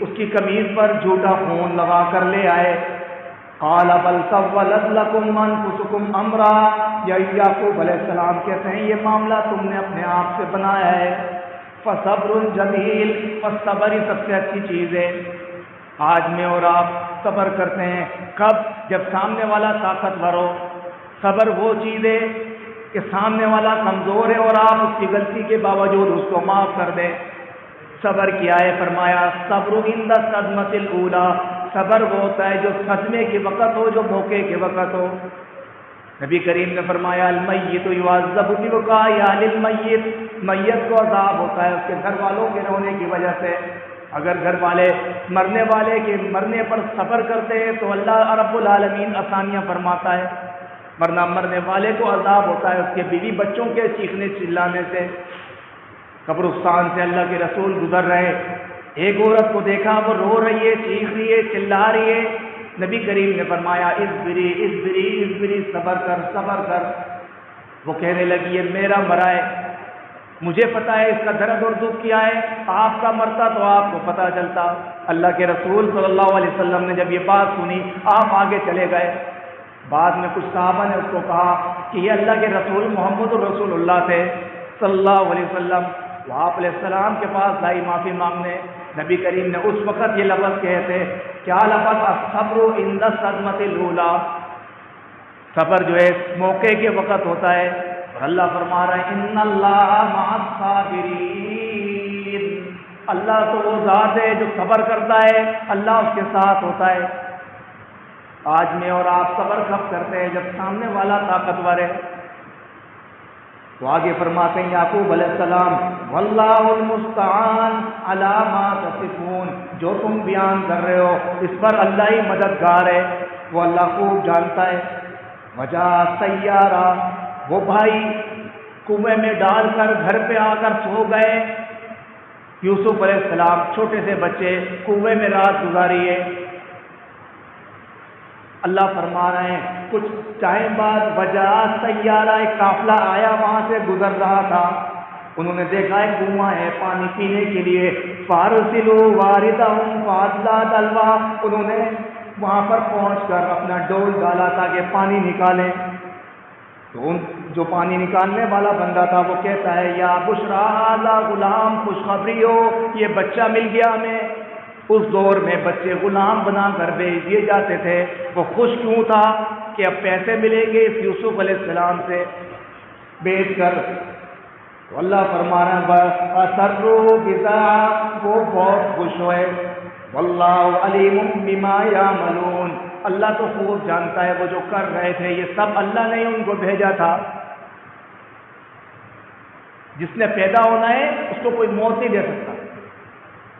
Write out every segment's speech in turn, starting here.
اس کی قمیض پر جھوٹا خون لگا کر لے آئے۔ قال بل سولت لكم انفسكم امرا، یا یعقوب علیہ السلام کہتے ہیں یہ معاملہ تم نے اپنے آپ سے بنایا ہے۔ فصبر جمیل، پس صبر ہی سب سے اچھی چیز ہے۔ آج میں اور آپ صبر کرتے ہیں کب؟ جب سامنے والا طاقتور ہو۔ صبر وہ چیز ہے کہ سامنے والا کمزور ہے اور آپ اس کی غلطی کے باوجود اس کو معاف کر دیں۔ صبر کیا ہے؟ فرمایا صبر عند الصدمۃ الاولی، صبر وہ ہوتا ہے جو صدمے کے وقت ہو، جو موقع کے وقت ہو۔ نبی کریم نے فرمایا المیت یعذب ببکاء اہل المیت، میت کو عذاب ہوتا ہے اس کے گھر والوں کے رونے کی وجہ سے۔ اگر گھر والے مرنے والے کے مرنے پر صبر کرتے ہیں تو اللہ رب العالمین آسانیاں فرماتا ہے، ورنہ مرنے والے کو عذاب ہوتا ہے اس کے بیوی بچوں کے چیخنے چلانے سے۔ قبرستان سے اللہ کے رسول گزر رہے، ایک عورت کو دیکھا وہ رو رہی ہے، چیخ رہی ہے، چلا رہی ہے۔ نبی کریم نے فرمایا اصبری اصبری اصبری، صبر کر صبر کر۔ وہ کہنے لگی یہ میرا مرا ہے، مجھے پتا ہے اس کا درد اور دکھ کیا ہے، آپ کا مرتا تو آپ کو پتا چلتا۔ اللہ کے رسول صلی اللہ علیہ وسلم نے جب یہ بات سنی آپ آگے چلے گئے۔ بعد میں کچھ صحابہ نے اس کو کہا کہ یہ اللہ کے رسول محمد رسول اللہ تھے صلی اللہ علیہ وسلم، وہ آپ علیہ السلام کے پاس لائی معافی مانگنے۔ نبی کریم نے اس وقت یہ لفظ کہے تھے، کیا لفظ؟ الصبر عند الصدمۃ الاولی، صبر جو ہے موقع کے وقت ہوتا ہے۔ اور اللہ فرما رہا ہے ان اللہ مع الصابرین، اللہ تو وہ ذات ہے جو صبر کرتا ہے، اللہ اس کے ساتھ ہوتا ہے۔ آج میں اور آپ صبر کب کرتے ہیں؟ جب سامنے والا طاقتور ہے۔ تو آگے فرماتے ہیں یعقوب علیہ السلام واللہ المستعان علی ما تصفون، جو تم بیان کر رہے ہو اس پر اللہ ہی مددگار ہے، وہ اللہ خوب جانتا ہے۔ وجا سیارہ، وہ بھائی کنویں میں ڈال کر گھر پہ آ کر سو گئے۔ یوسف علیہ السلام چھوٹے سے بچے کنویں میں رات گزاری ہے۔ اللہ فرما رہے ہیں کچھ ٹائم بعد وجہ سیارہ، ایک قافلہ آیا وہاں سے گزر رہا تھا، انہوں نے دیکھا ہے کنواں ہے پانی پینے کے لیے، فارسلوا واردہم فادلا دلوا، انہوں نے وہاں پر پہنچ کر اپنا ڈول ڈالا تاکہ پانی نکالیں۔ تو جو پانی نکالنے والا بندہ تھا وہ کہتا ہے یا بشرا ھذا غلام، خوشخبری ہو یہ بچہ مل گیا ہمیں۔ اس دور میں بچے غلام بنا کر بیچ دیے جاتے تھے، وہ خوش کیوں تھا کہ اب پیسے ملیں گے اس یوسف علیہ السلام سے بیچ کر۔ تو اللہ فرما رہا ہے فَسَرُّوا بِضَاعَةً، وہ بہت خوش ہوئے۔ وَاللَّهُ عَلِيمٌ بِمَا يَعْمَلُونَ، اللہ تو خوب جانتا ہے وہ جو کر رہے تھے یہ سب اللہ نے ان کو بھیجا تھا۔ جس نے پیدا ہونا ہے اس کو کوئی موت نہیں دے سکتا،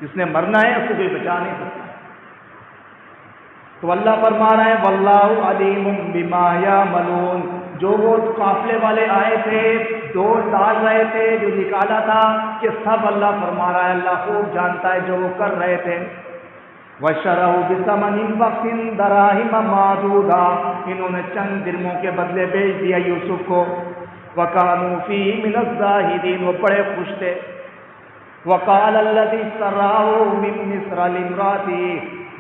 جس نے مرنا ہے اس کو کوئی بچا نہیں سکتا۔ تو اللہ فرما رہے ہیں واللہ علیم بما یعملون، جو وہ قافلے والے آئے تھے ڈول ڈال رہے تھے جو نکالا تھا، کہ سب اللہ فرما رہا ہے اللہ خوب جانتا ہے جو وہ کر رہے تھے۔ وَشَرَوْا بِثَمَنٍ بَخْسٍ دَرَاهِمَ مَعْدُودَةٍ، انہوں نے چند درموں کے بدلے بیچ دیا یوسف کو۔ وَكَانُوا فِيهِ مِنَ الزَّاهِدِينَ، وہ بڑے خوش تھے۔ وَقَالَ الَّذِي اشْتَرَاهُ مِن مِّصْرَ لِامْرَأَتِهِ،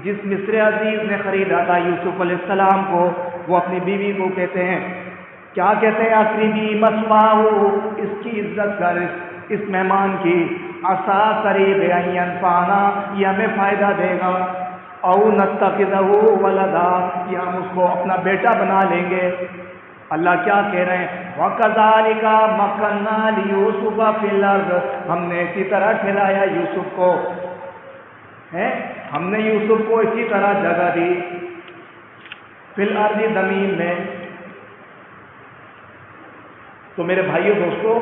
جس مصر عزیز نے خریدا تھا یوسف علیہ السلام کو، وہ اپنی بیوی کو کہتے ہیں، کیا کہتے ہیں؟ اقربی مثواہ، اس کی عزت کر، اس مہمان کی، عسا قریب ان ینفعنا، یہ ہمیں فائدہ دے گا، او نتخذہ ولدا، یا ہم اس کو اپنا بیٹا بنا لیں گے۔ اللہ کیا کہہ رہے ہیں؟ وَكَذَلِكَ مَكَّنَّا لِيُوسُفَ فِي الْأَرْضِ، ہم نے اسی طرح ٹھہرایا یوسف کو، ہم نے یوسف کو اسی طرح جگہ دی، فی الارض، زمین میں۔ تو میرے بھائیو دوستو،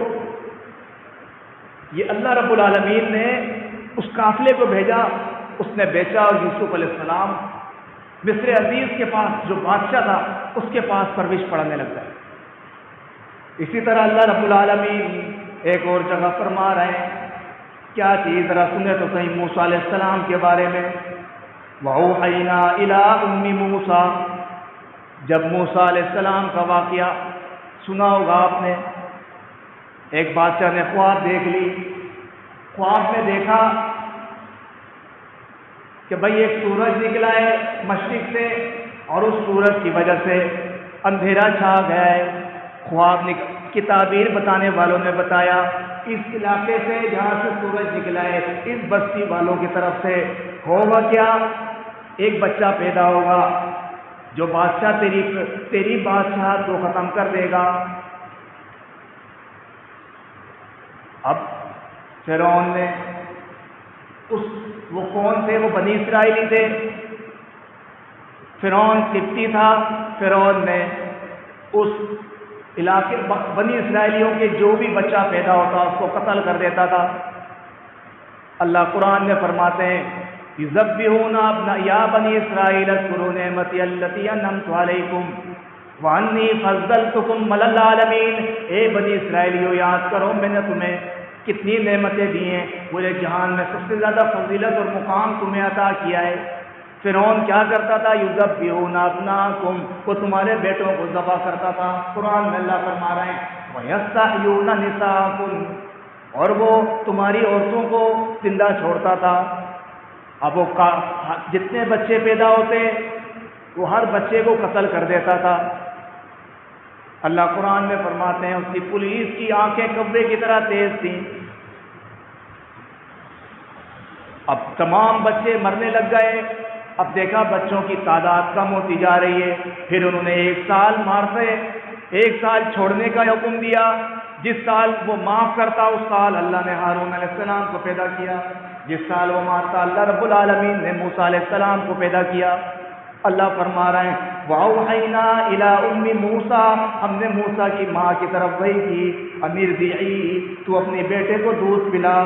یہ اللہ رب العالمین نے اس قافلے کو بھیجا، اس نے بیچا اور یوسف علیہ السلام مصر عزیز کے پاس جو بادشاہ تھا اس کے پاس پرورش پڑھنے لگ گئے۔ اسی طرح اللہ رب العالمین ایک اور جگہ فرما رہے ہیں، کیا چیز ذرا سنیں تو صحیح، موسیٰ علیہ السلام کے بارے میں۔ وَأَوْحَيْنَا إِلَىٰ أُمِّ مُوسَىٰ، جب موسیٰ علیہ السلام کا واقعہ سنا ہوگا آپ نے، ایک بادشاہ نے خواب دیکھ لی، خواب میں دیکھا کہ بھائی ایک سورج نکلا ہے مشرق سے اور اس سورج کی وجہ سے اندھیرا چھا گیا ہے. خواب کی تعبیر بتانے والوں نے بتایا اس علاقے سے جہاں سے سورج نکلا ہے اس بستی والوں کی طرف سے ہوگا کیا, ایک بچہ پیدا ہوگا جو بادشاہ تیری بادشاہت کو ختم کر دے گا. اب فرعون نے وہ کون تھے؟ وہ بنی اسرائیلی تھے. فرعون قبطی تھا. فرعون نے اس علاقے بنی اسرائیلیوں کے جو بھی بچہ پیدا ہوتا اس کو قتل کر دیتا تھا. اللہ قرآن میں فرماتے ہیں یذبحون یا بنی اسرائیل اذکروا نعمتی التی انعمت علیکم وانی فضلتکم علی العالمین. اے بنی اسرائیلیوں یاد کرو میں نے تمہیں کتنی نعمتیں دی ہیں, پورے جہان میں سب سے زیادہ فضیلت اور مقام تمہیں عطا کیا ہے. فرعون کیا کرتا تھا؟ یذبحون ابناءکم, وہ تمہارے بیٹوں کو ذبح کرتا تھا. قرآن میں اللہ فرما رہے ہیں ویستحیون نساءکم, اور وہ تمہاری عورتوں کو زندہ چھوڑتا تھا. اب وہ جتنے بچے پیدا ہوتے وہ ہر بچے کو قتل کر دیتا تھا. اللہ قرآن میں فرماتے ہیں اس کی پولیس کی آنکھیں کبے کی طرح تیز تھیں. اب تمام بچے مرنے لگ گئے. اب دیکھا بچوں کی تعداد کم ہوتی جا رہی ہے. پھر انہوں نے 1 سال مارتے 1 سال چھوڑنے کا حکم دیا. جس سال وہ معاف کرتا اس سال اللہ نے ہارون علیہ السلام کو پیدا کیا. جس سال وہ مارتا اللہ رب العالمین نے موسیٰ علیہ السلام کو پیدا کیا. اللہ فرما رہے ہیں وَأَوْحَيْنَا إِلَىٰ أُمِّ مُوسَىٰ, ہم نے موسیٰ کی ماں کی طرف وحی کی أَنِ ارْضِعِيهِ, تو اپنے بیٹے کو دودھ پلا.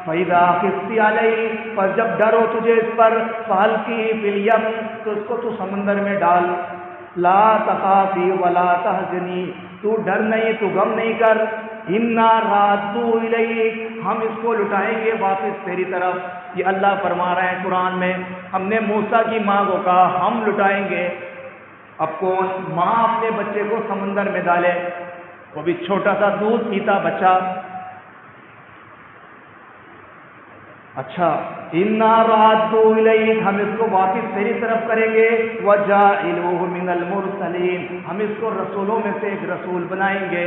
فَإِذَا خِفْتِ عَلَيْهِ, پر جب ڈر ہو تجھے اس پر فَأَلْقِهِ فِي الْيَمِّ, تو اس کو تو سمندر میں ڈال. لَا تَخَافِي وَلَا تَحْزَنِي, تو ڈر نہیں تو غم نہیں کر. اِنَّا رَادُّوهُ إِلَيْكَ, ہم اس کو لٹائیں گے واپس تیری طرف. یہ اللہ فرما رہے ہیں قرآن میں ہم نے موسیٰ کی ماں کو کہا ہم لٹائیں گے. اب کون ماں اپنے بچے کو سمندر میں ڈالے, وہ بھی چھوٹا سا دودھ پیتا بچہ. اچھا اِنَّا رَادُّوهُ إِلَيْكَ, ہم اس کو واپس تیری طرف کریں گے. وَجَاعِلُوهُ مِنَ الْمُرْسَلِينَ, ہم اس کو رسولوں میں سے ایک رسول بنائیں گے.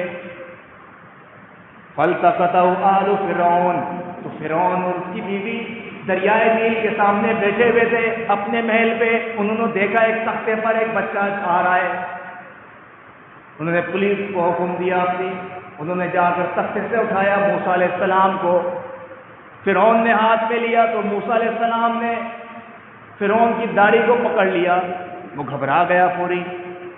فَالْتَقَطَهُ آلُ فِرْعَوْنَ, تو فرعون اور اس کی بیوی دریائے نیل کے سامنے بیٹھے ہوئے تھے اپنے محل پہ. انہوں نے دیکھا ایک تختے پر ایک بچہ آ رہا ہے. انہوں نے پولیس کو حکم دیا اپنی, انہوں نے جا کر تختے سے اٹھایا موسیٰ علیہ السلام کو. فرعون نے ہاتھ میں لیا تو موسیٰ علیہ السلام نے فرعون کی داڑھی کو پکڑ لیا. وہ گھبرا گیا پوری,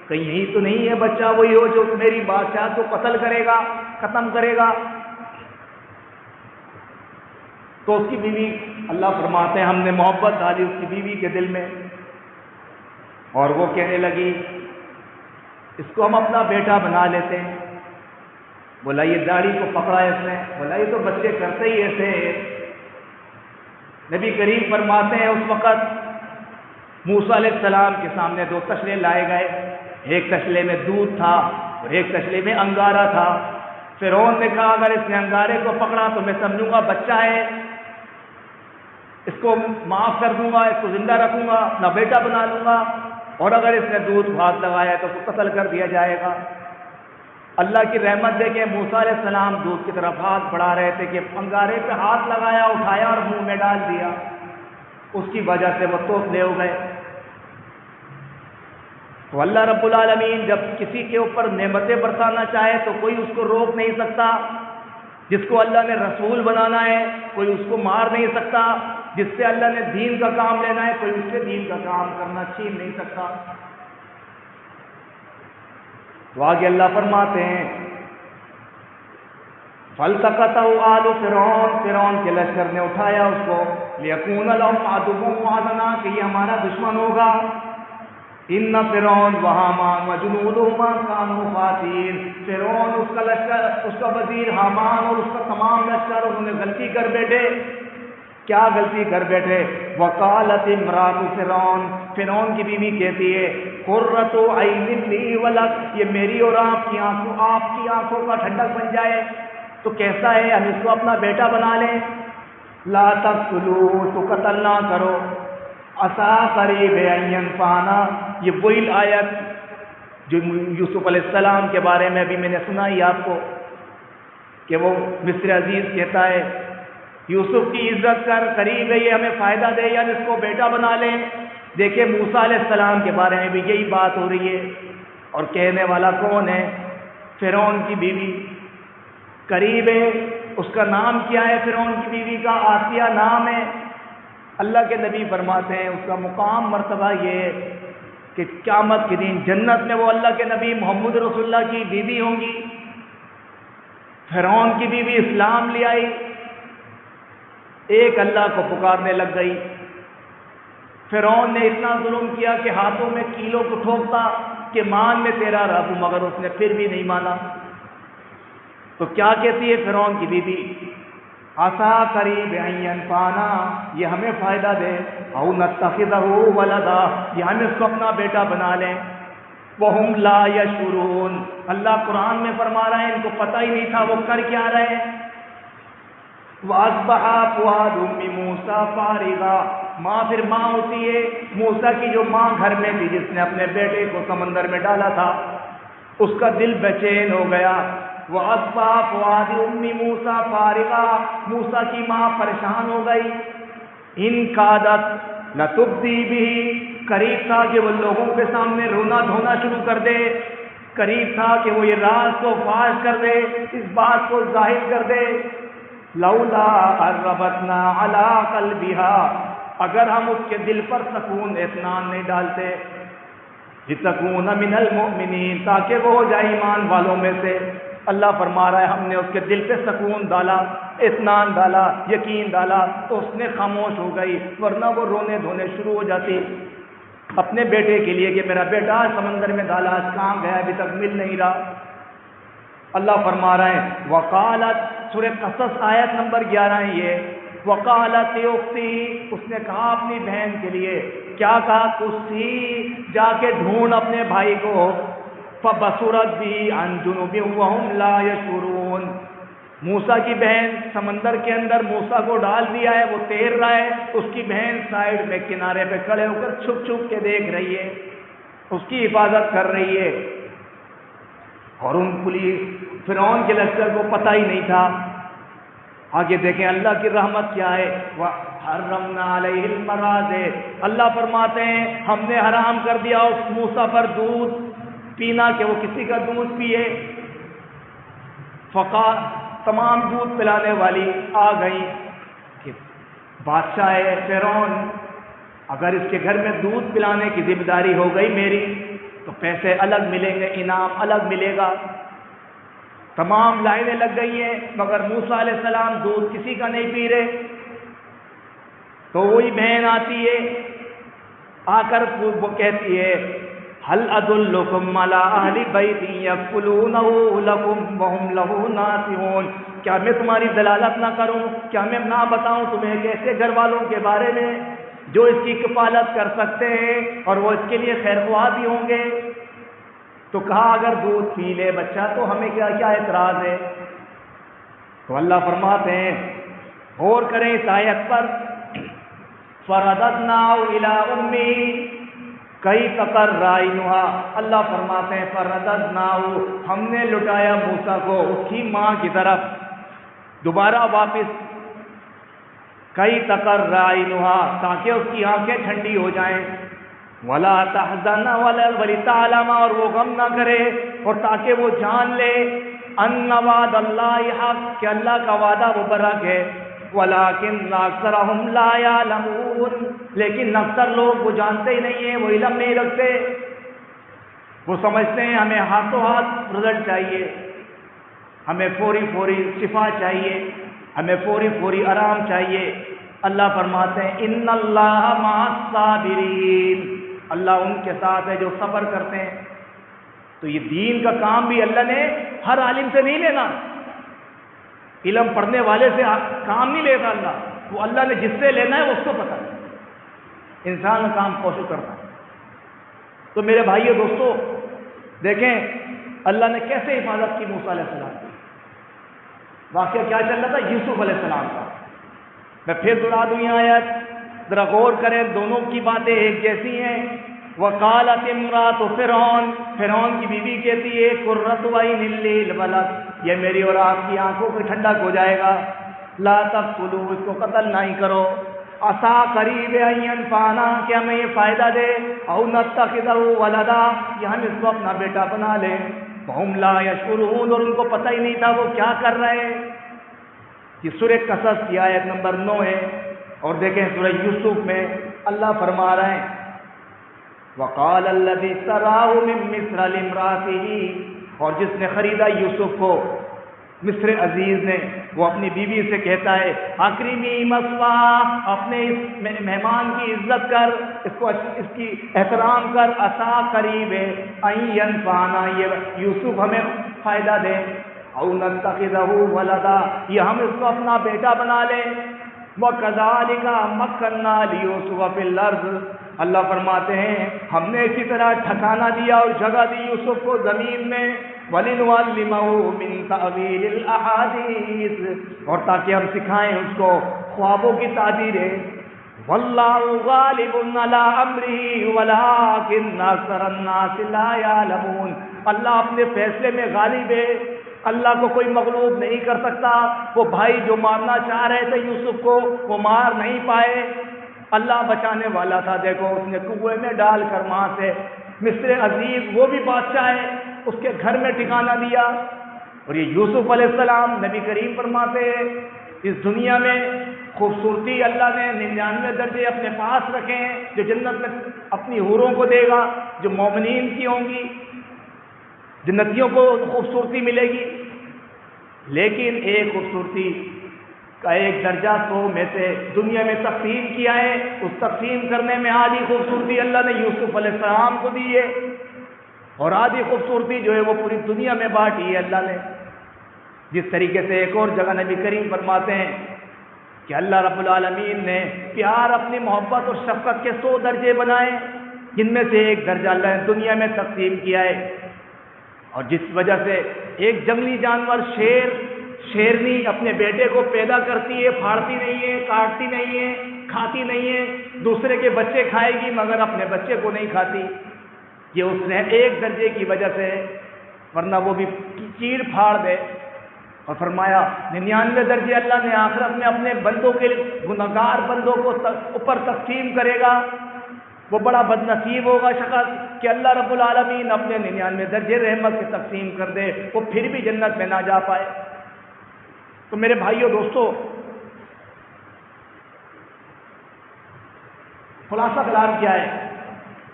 کہیں یہی تو نہیں ہے بچہ وہی ہو جو میری بادشاہت کو قتل کرے گا, ختم کرے گا. تو اس کی بیوی, اللہ فرماتے ہیں ہم نے محبت ڈالی اس کی بیوی کے دل میں, اور وہ کہنے لگی اس کو ہم اپنا بیٹا بنا لیتے ہیں. بولا یہ داڑھی کو پکڑا ہے اس نے, بولا یہ تو بچے کرتے ہی ایسے. نبی کریم فرماتے ہیں اس وقت موسیٰ علیہ السلام کے سامنے 2 تشلے لائے گئے. ایک تشلے میں دودھ تھا اور ایک تشلے میں انگارہ تھا. فرعون نے کہا اگر اس نے انگارے کو پکڑا تو میں سمجھوں گا بچہ ہے, اس کو معاف کر دوں گا, اس کو زندہ رکھوں گا, اپنا بیٹا بنا لوں گا. اور اگر اس نے دودھ ہاتھ لگایا تو اس کو قتل کر دیا جائے گا. اللہ کی رحمت دیکھیں موسیٰ علیہ السلام دودھ کی طرف ہاتھ بڑھا رہے تھے کہ انگارے پہ ہاتھ لگایا, اٹھایا اور منہ میں ڈال دیا. اس کی وجہ سے وہ توسلے ہو گئے. تو اللہ رب العالمین جب کسی کے اوپر نعمتیں برسانا چاہے تو کوئی اس کو روک نہیں سکتا. جس کو اللہ نے رسول بنانا ہے کوئی اس کو مار نہیں سکتا. جس سے اللہ نے دین کا کام لینا ہے کوئی اس سے دین کا کام کرنا چھین نہیں سکتا. تو آگے اللہ فرماتے ہیں فَالْتَقَطَهُ آلُ فِرْعَوْنَ, فرعون کے لشکر نے اٹھایا اس کو لِيَكُونَ لَهُمْ عَدُوًّا وَحَزَنًا, کہ یہ ہمارا دشمن ہوگا. ان فرعون وہامان وجنودهما كانوا خاطئين, فرعون اس کا لشکر, اس کا وزیر حامان اور اس کا تمام لشکر انہوں نے غلطی کر بیٹھے. کیا غلطی کر بیٹھے؟ وقالت امرأة فرعون, فرعون کی بیوی کہتی ہے قرۃ عین لی ولک, یہ میری اور آپ کی آنکھوں کا ٹھنڈک بن جائے تو کیسا ہے, ہم اس کو اپنا بیٹا بنا لیں. لا تقتلوہ, تو قتل نہ کرو. عسا قریب ان ینفعنا، یہ وہی آیت جو یوسف علیہ السلام کے بارے میں ابھی میں نے سنائی آپ کو کہ وہ مصر عزیز کہتا ہے یوسف کی عزت کر، قریب ہے یہ ہمیں فائدہ دے، یا اس کو بیٹا بنا لیں۔ دیکھیں موسیٰ علیہ السلام کے بارے میں بھی یہی بات ہو رہی ہے، اور کہنے والا کون ہے؟ فرعون کی بیوی قریب ہے۔ اس کا نام کیا ہے؟ فرعون کی بیوی کا آسیہ نام ہے۔ اللہ کے نبی فرماتے ہیں اس کا مقام مرتبہ یہ ہے کہ قیامت کے دن جنت میں وہ اللہ کے نبی محمد رسول اللہ کی بیوی ہوں گی۔ فرعون کی بیوی اسلام لے آئی، ایک اللہ کو پکارنے لگ گئی۔ فرعون نے اتنا ظلم کیا کہ ہاتھوں میں کیلوں کو ٹھوکتا کہ مان میں تیرا رب ہوں، مگر اس نے پھر بھی نہیں مانا۔ تو کیا کہتی ہے فرعون کی بیوی؟ عسا قریب ان ینفعنا، یہ ہمیں فائدہ دے، او نتخذہ ولدا، یہ ہم اس کو اپنا بیٹا بنا لیں۔ وہم لا یشعرون، اللہ قرآن میں فرما رہے ہیں ان کو پتہ ہی نہیں تھا وہ کر کیا رہے ہیں۔ وَأَصْبَحَ فُؤَادُ أُمِّ مُوسَىٰ فَارِغًا، ماں پھر ماں ہوتی ہے، موسیٰ کی جو ماں گھر میں تھی جس نے اپنے بیٹے کو سمندر میں ڈالا تھا، اس کا دل بے چین ہو گیا۔ وَأَصْبَحَ فُؤَادُ أُمِّ مُوسَىٰ فَارِغًا، موسیٰ کی ماں پریشان ہو گئی۔ إِن كَادَتْ لَتُبْدِي بِهِ، قریب تھا کہ وہ لوگوں کے سامنے رونا دھونا شروع کر دے، قریب تھا کہ وہ یہ راز کو فاش کر دے، اس بات کو ظاہر کر دے۔ لولا ربطنا على قلبها، اگر ہم اس کے دل پر سکون اطمینان نہیں ڈالتے، لتكون من المؤمنین، تاکہ وہ ہو جائے ایمان والوں میں سے۔ اللہ فرما رہا ہے ہم نے اس کے دل پہ سکون ڈالا، اطمینان ڈالا، یقین ڈالا، تو اس نے خاموش ہو گئی، ورنہ وہ رونے دھونے شروع ہو جاتی اپنے بیٹے کے لیے کہ میرا بیٹا سمندر میں ڈالا، آج کہاں گیا، ابھی تک مل نہیں رہا۔ اللہ فرما رہے ہیں وقالت، سورہ قصص آیت نمبر 11 ہے یہ، وقالت اختی، اس نے کہا اپنی بہن کے لیے، کیا کہا؟ کسی جا کے ڈھونڈ اپنے بھائی کو، فبصرت بھی عن جنوب وهم لا يشعرون، موسیٰ کی بہن سمندر کے اندر موسیٰ کو ڈال دیا ہے، وہ تیر رہا ہے، اس کی بہن سائڈ میں کنارے پہ کھڑے ہو کر چھپ چھپ کے دیکھ رہی ہے، اس کی حفاظت کر رہی ہے۔ اور ان پولیس فرعون کے لشکر کو پتہ ہی نہیں تھا۔ آگے دیکھیں اللہ کی رحمت کیا ہے، وَحَرَّمْنَا عَلَيْهِ الْمَرَاضِعَ، اللہ فرماتے ہیں ہم نے حرام کر دیا اس موسیٰ پر دودھ پینا، کہ وہ کسی کا دودھ پیے۔ فقال، تمام دودھ پلانے والی آ گئی کہ بادشاہ ہے فرعون، اگر اس کے گھر میں دودھ پلانے کی ذمہ داری ہو گئی میری تو پیسے الگ ملیں گے، انعام الگ ملے گا۔ تمام لائنیں لگ گئی ہیں، مگر موسیٰ علیہ السلام دودھ کسی کا نہیں پی رہے۔ تو وہی بہن آتی ہے، آ کر وہ کہتی ہے هل ادلکم علی اہل بیت یکفلونہ لکم وہم لہ ناصحون، کیا میں تمہاری دلالت نہ کروں، کیا میں نہ بتاؤں تمہیں ایک ایسے گھر والوں کے بارے میں جو اس کی کفالت کر سکتے ہیں اور وہ اس کے لیے خیر خواہ بھی ہوں گے؟ تو کہا اگر دودھ پی لے بچہ تو ہمیں کیا اعتراض ہے؟ تو اللہ فرماتے ہیں غور کریں اس آیت پر، فرددناہ الی امی کئی تقر عینھا، اللہ فرماتے ہیں فرددناہ، ہم نے لٹایا موسیٰ کو اس کی ماں کی طرف دوبارہ واپس، کئی تقر عینھا، تاکہ اس کی آنکھیں ٹھنڈی ہو جائیں، ولا تحزن ولتعلم، اور وہ غم نہ کرے اور تاکہ وہ جان لے، ان وعد اللہ حق، کہ اللہ کا وعدہ وہ برحق ہے، ولکن اکثرهم لا یعلمون، لیکن اکثر لوگ وہ جانتے ہی نہیں ہیں، وہ علم نہیں رکھتے، وہ سمجھتے ہیں ہمیں ہاتھوں ہاتھ رزلٹ چاہیے، ہمیں فوری فوری شفا چاہیے، ہمیں فوری فوری آرام چاہیے۔ اللہ فرماتے ہیں ان اللہ مع الصابرین، اللہ ان کے ساتھ ہے جو صبر کرتے ہیں۔ تو یہ دین کا کام بھی اللہ نے ہر عالم سے نہیں لینا، علم پڑھنے والے سے کام نہیں لیتا اللہ، وہ اللہ نے جس سے لینا ہے وہ اس کو پتہ ہے، انسان کا کام کوشش کرتا ہے۔ تو میرے بھائیو دوستو دیکھیں اللہ نے کیسے حفاظت کی موسیٰ علیہ السلام کی۔ واقعہ کیا چل رہا تھا؟ یوسف علیہ السلام کا، میں پھر دہرا دوں یہ آیت، ذرا غور کریں، دونوں کی باتیں ایک جیسی ہیں۔ وقالت امرات فرعون کی بیوی کہتی ہے قرۃ عین لی ولد، یہ میری اور آپ کی آنکھوں کو ٹھنڈک ہو جائے گا، لا تقتلوا، اس کو قتل نہیں کرو، عسیٰ قریب ان ینفعنا، کہ ہمیں یہ فائدہ دے، او نتخذہ ولدا، یا ہم اس کو اپنا بیٹا بنا لیں، وہم لا یشعرون، اور ان کو پتہ ہی نہیں تھا وہ کیا کر رہے ہیں۔ یہ سورہ قصص کی آیت نمبر 9 ہے، اور دیکھیں سورہ یوسف میں اللہ فرما رہے ہیں وقال الذی اشتراہ من مصر لامرأته، اور جس نے خریدا یوسف کو مصر عزیز نے، وہ اپنی بیوی سے کہتا ہے اکرمی مثواہ، اپنے اس مہمان کی عزت کر، اس کی احترام کر، عسیٰ قریب ہے ان ینفعنا، یہ یوسف ہمیں فائدہ دے، او نتخذہ ولدا، یہ ہم اس کو اپنا بیٹا بنا لیں۔ وَكَذَلِكَ مَكَّنَّا لِيُوسُفَ فِي الْأَرْضِ، اللہ فرماتے ہیں ہم نے اسی طرح ٹھکانہ دیا اور جگہ دی یوسف کو زمین میں، وَلِنُعَلِّمَهُ مِن تَأْوِيلِ الْأَحَادِيثِ، اور تاکہ ہم سکھائیں اس کو خوابوں کی تعبیریں۔ وَاللَّهُ غَالِبٌ عَلَىٰ أَمْرِهِ وَلَٰكِنَّ أَكْثَرَ النَّاسِ لَا يَعْلَمُونَ، اللہ اپنے فیصلے میں غالب ہے، اللہ کو کوئی مغلوب نہیں کر سکتا۔ وہ بھائی جو مارنا چاہ رہے تھے یوسف کو، وہ مار نہیں پائے، اللہ بچانے والا تھا۔ دیکھو اس نے کنویں میں ڈال کر وہاں سے مصر عزیز، وہ بھی بادشاہ ہے، اس کے گھر میں ٹھکانہ دیا۔ اور یہ یوسف علیہ السلام، نبی کریم فرماتے ہیں اس دنیا میں خوبصورتی اللہ نے 99 درجے اپنے پاس رکھے ہیں، جو جنت میں اپنی حوروں کو دے گا، جو مومنین کی ہوں گی، جنتیوں کو خوبصورتی ملے گی، لیکن ایک خوبصورتی کا ایک درجہ 100 میں سے دنیا میں تقسیم کیا ہے، اس تقسیم کرنے میں آدھی خوبصورتی اللہ نے یوسف علیہ السلام کو دی ہے، اور آدھی خوبصورتی جو ہے وہ پوری دنیا میں بانٹی ہے اللہ نے۔ جس طریقے سے ایک اور جگہ نبی کریم فرماتے ہیں کہ اللہ رب العالمین نے پیار، اپنی محبت اور شفقت کے 100 درجے بنائے، جن میں سے ایک درجہ اللہ نے دنیا میں تقسیم کیا ہے، اور جس وجہ سے ایک جنگلی جانور شیرنی اپنے بیٹے کو پیدا کرتی ہے، پھاڑتی نہیں ہے، کاٹتی نہیں ہے، کھاتی نہیں ہے، دوسرے کے بچے کھائے گی مگر اپنے بچے کو نہیں کھاتی، یہ اس نے ایک درجے کی وجہ سے، ورنہ وہ بھی چیر پھاڑ دے۔ اور فرمایا 99 درجے اللہ نے آخرت میں اپنے بندوں کے گنہگار بندوں کو اوپر تقسیم کرے گا۔ وہ بڑا بد نصیب ہوگا شخص کہ اللہ رب العالمین اپنے 99 درجے رحمت سے تقسیم کر دے، وہ پھر بھی جنت میں نہ جا پائے۔ تو میرے بھائیوں دوستو، خلاصہ کلام کیا ہے؟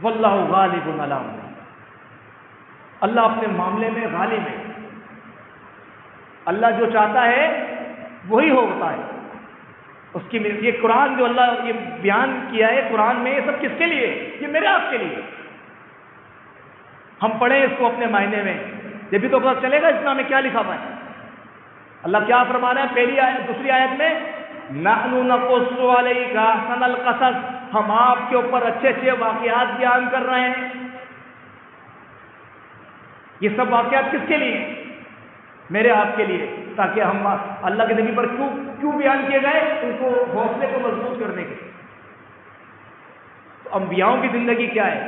واللہ غالب علی امرہ، اللہ اپنے معاملے میں غالب ہے، اللہ جو چاہتا ہے وہی ہوتا ہے۔ اس کی یہ قرآن جو اللہ یہ بیان کیا ہے قرآن میں، یہ سب کس کے لیے؟ یہ میرے آپ کے لیے۔ ہم پڑھیں اس کو اپنے معنی میں، یہ بھی تو پتہ چلے گا اسلام میں کیا لکھا ہوا ہے۔ اللہ کیا فرما رہا ہے پہلی آیت، دوسری آیت میں نحن نقص علیک احسن القصص، ہم آپ کے اوپر اچھے اچھے واقعات بیان کر رہے ہیں۔ یہ سب واقعات کس کے لیے؟ میرے آپ کے لیے، تاکہ ہم اللہ کے نبی پر کیوں بیان کیے گئے؟ ان کو حوصلے کو مضبوط کرنے کے۔ تو انبیاؤں کی زندگی کیا ہے؟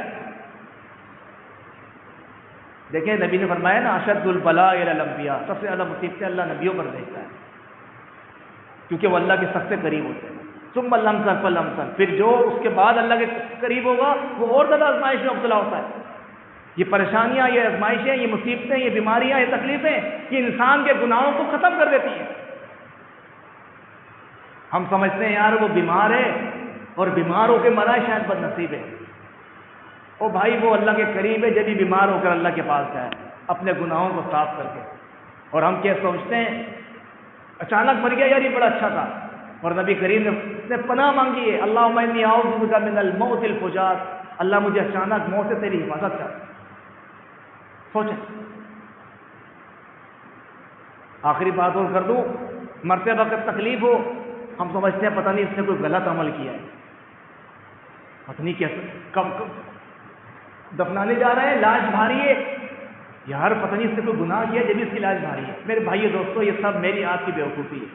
دیکھیں نبی نے فرمایا نا اشد البلاء الی الانبیاء، سب سے زیادہ مصیبتیں اللہ نبیوں پر دیکھتا ہے، کیونکہ وہ اللہ کے سب سے قریب ہوتے ہیں۔ ثم الامثل فالامثل، پھر جو اس کے بعد اللہ کے قریب ہوگا وہ اور زیادہ آزمائش میں مبتلا ہوتا ہے۔ یہ پریشانیاں، یہ آزمائشیں، یہ مصیبتیں، یہ بیماریاں، یہ تکلیفیں، یہ انسان کے گناہوں کو ختم کر دیتی ہیں۔ ہم سمجھتے ہیں یار وہ بیمار ہے اور بیمار ہو کے مرا ہے، شاید بد نصیب ہے۔ او بھائی وہ اللہ کے قریب ہے جب بھی بیمار ہو کر اللہ کے پاس جائے اپنے گناہوں کو صاف کر کے۔ اور ہم کیا سوچتے ہیں اچانک مر گیا یار یہ بڑا اچھا تھا، اور نبی کریم نے پناہ مانگی ہے اللہم انی اعوذ بک من الموت الفجاع، اللہ مجھے اچانک موت سے تیری حفاظت کر۔ سوچیں، آخری بات اور کر دوں، مرتے وقت تکلیف ہو، ہم سمجھتے ہیں پتہ نہیں اس نے کوئی غلط عمل کیا ہے، پتہ نہیں کیسے کب دفنانے جا رہے ہیں، لاش بھاری ہے، یار پتہ نہیں اس نے کوئی گناہ کیا جب اس کی لاش بھاری ہے۔ میرے بھائیو دوستو، یہ سب میری آپ کی بیوقوفی ہے۔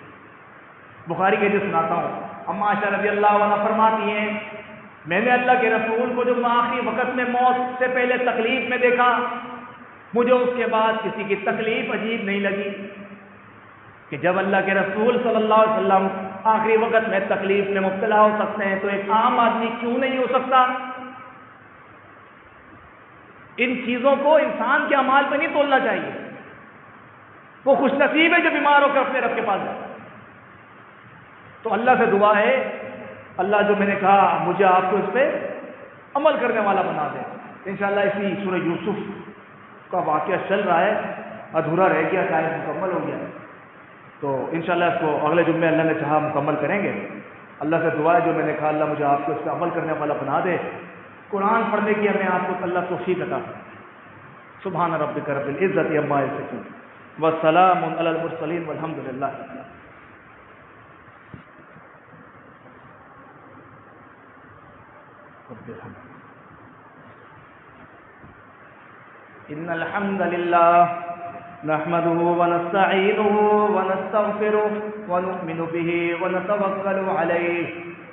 بخاری کے حدیث سناتا ہوں، اما عائشہ رضی اللہ عنہ فرماتی ہیں میں نے اللہ کے رسول کو جب آخری وقت میں موت سے پہلے تکلیف میں دیکھا مجھے اس کے بعد کسی کی تکلیف عجیب نہیں لگی کہ جب اللہ کے رسول صلی اللہ علیہ وسلم آخری وقت میں تکلیف میں مبتلا ہو سکتے ہیں تو ایک عام آدمی کیوں نہیں ہو سکتا؟ ان چیزوں کو انسان کے اعمال پہ نہیں تولنا چاہیے. وہ خوش نصیب ہے جو بیمار ہو کر اپنے رب کے پاس جائے. تو اللہ سے دعا ہے اللہ جو میں نے کہا مجھے آپ کو اس پہ عمل کرنے والا بنا دے. انشاءاللہ اسی سورہ یوسف کا واقعہ چل رہا ہے, ادھورا رہ گیا, شاید مکمل ہو گیا, تو انشاءاللہ اس کو اگلے جمعے اللہ نے چاہا مکمل کریں گے. اللہ سے دعا ہے جو میں نے کہا اللہ مجھے آپ کو اس پہ عمل کرنے والا بنا دے. قرآن پڑھنے کی ہمیں آپ کو اللہ توفیق عطا فرمائے. سبحان ربک رب العزت عما یصفون والسلام علی المرسلین والحمد للہ. ان الحمد للہ نحمده ونستعینه ونستغفره ونؤمن به ونتوکل علیہ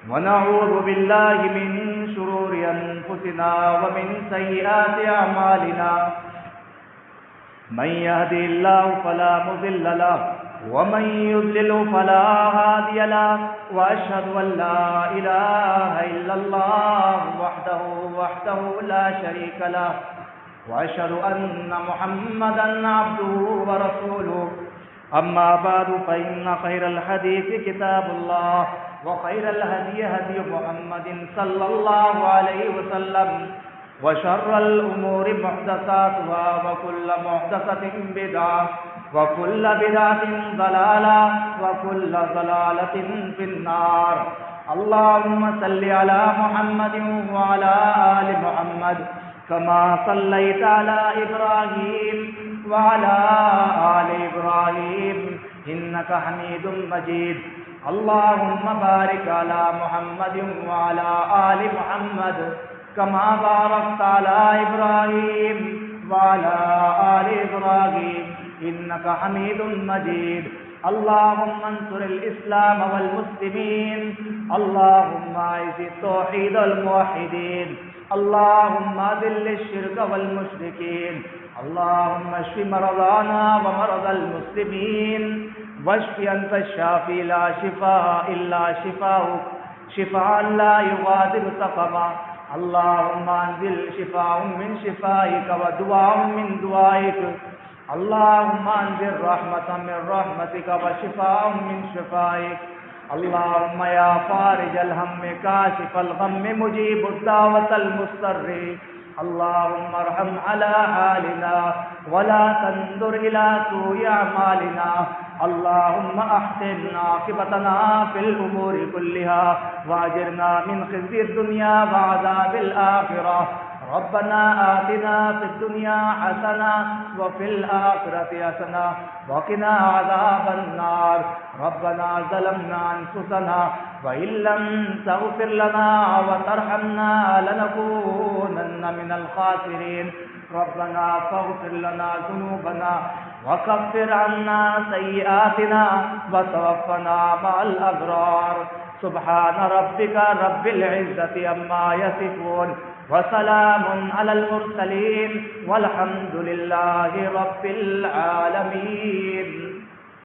ونعوذ بالله من شرور انفسنا ومن سیئات اعمالنا من يهده الله فلا مضل له ومن يضلل فلا هادي له واشهد ان لا اله الا الله وحده لا شريك له واشهد ان محمدا عبده ورسوله. اما بعد فان خير الحديث كتاب الله وخير الهدي هدي محمد صلى الله عليه وسلم وشر الامور محدثاتها وكل محدثة بدعة وكل بدعة ضلالة وكل ضلالة في النار. اللهم صل على محمد وعلى آل محمد كما صليت على إبراهيم وعلى آل إبراهيم إنك حميد مجيد. اللهم بارك على محمد وعلى آل محمد كما باركت على إبراهيم وعلى آل إبراهيم إنك حميد مجيد. اللهم انصر الإسلام والمسلمين. اللهم أعز التوحيد والموحدين. اللهم أذل الشرك والمشركين. اللهم اشف مرضانا ومرضى المسلمين واشف أنت الشافي لا شفاء إلا شفاؤك شفاء لا يغادر سقما. اللهم أنزل شفاء من شفائك ودواء من دوائك. اللهم أنزل رحمة من رحمتك وشفاء من شفائك. اللهم يا فارج الهم كاشف الغم مجيب الدعوة المضطر. اللهم ارحم على حالنا ولا تنظر إلى سوء أعمالنا. اللهم أحسن عاقبتنا في الأمور كلها وأجرنا من خزي الدنيا وعذاب الآخرة. ربنا آتنا في الدنيا حسنة وفي الآخرة حسنة وقنا عذاب النار. ربنا ظلمنا أنفسنا وإن لم تغفر لنا وترحمنا لنكونن من الخاسرين. ربنا فاغفر لنا ذنوبنا وكفر عنا سيئاتنا وتوفنا مع الأبرار. سبحان ربك رب العزة عما يصفون وسلام على المرسلين والحمد لله رب العالمين.